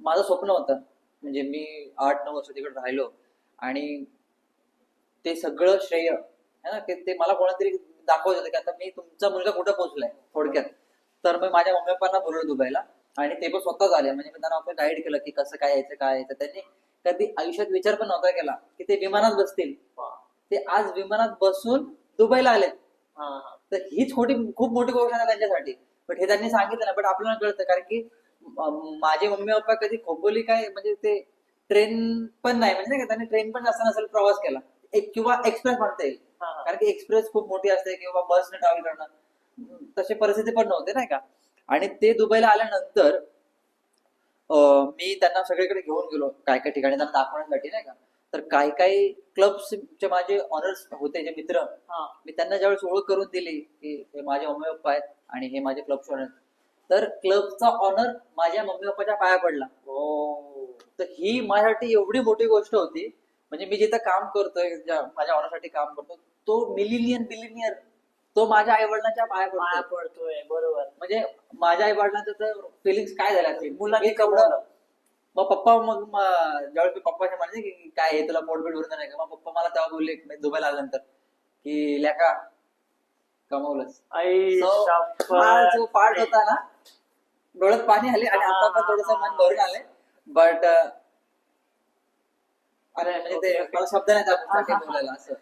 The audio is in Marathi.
माझं स्वप्न होतं. म्हणजे मी 8-9 वर्ष तिकडे राहिलो आणि ते सगळं श्रेय है ना ते मला कोणातरी दाखवत होतं की आता मी तुमचा मुलगा कुठं पोहोचलाय थोडक्यात. तर मग माझ्या मम्मी पप्पांना बोलवलं दुबईला आणि ते पण स्वतःच आले. म्हणजे मी त्यांना गाईड केलं की कसं काय यायचं काय यायचं. त्यांनी कधी आयुष्यात विचार पण नव्हता केला की ते विमानात बसतील. ते आज विमानात बसून दुबईला आलेत. तर ही खूप मोठी गोष्ट आहे त्यांच्यासाठी. पण हे त्यांनी सांगितलं ना, पण आपल्याला कळतं कारण की माझे मम्मी पप्पा कधी खोपोली काय म्हणजे ते ट्रेन पण नाही म्हणजे नाही का त्यांनी ट्रेन पण जास्त नसेल प्रवास केला. एक किंवा एक्सप्रेस म्हणता येईल. कारण की एक्सप्रेस खूप मोठी असते किंवा बसने ट्रॅव्हल करणं तशी परिस्थिती पण नव्हते नाही का. आणि ते दुबईला आल्यानंतर मी त्यांना सगळीकडे घेऊन गेलो काय काय ठिकाणी त्यांना दाखवण्यासाठी नाही का. तर काही काही क्लब्सचे माझे ऑनर्स होते जे मित्र मी त्यांना ज्यावेळेस ओळख करून दिली की हे माझे मम्मी पप्पा आहेत आणि हे माझे क्लबचे ऑनर. तर क्लबचा ऑनर माझ्या मम्मी पप्पाच्या पाया पडला. तर ही माझ्यासाठी एवढी मोठी गोष्ट होती. म्हणजे मी जिथं काम करतोय माझ्या ऑनरसाठी काम करतो तो बिलिनियर तो माझ्या आई वडिलांच्या पाया पडतोय. बरोबर. म्हणजे माझ्या आई वडिलांचं तर फिलिंग्स काय झाल्या असतील. मुलांनी मी तेवढं मग पप्पा ज्यावेळेस मी पप्पाच्या म्हणले की काय आहे तुला पोटबीट भरून नाही का. मग पप्पा मला तेव्हा बोलले मी दुबईला आल्यानंतर की लेका कमवलंच. आई हा जो पार्ट होता ना डोळ्यात पाणी आले आणि आता पण थोडस मन भरून आले. बट अरे म्हणजे ते मला शब्द नाही त्या बोलायला असं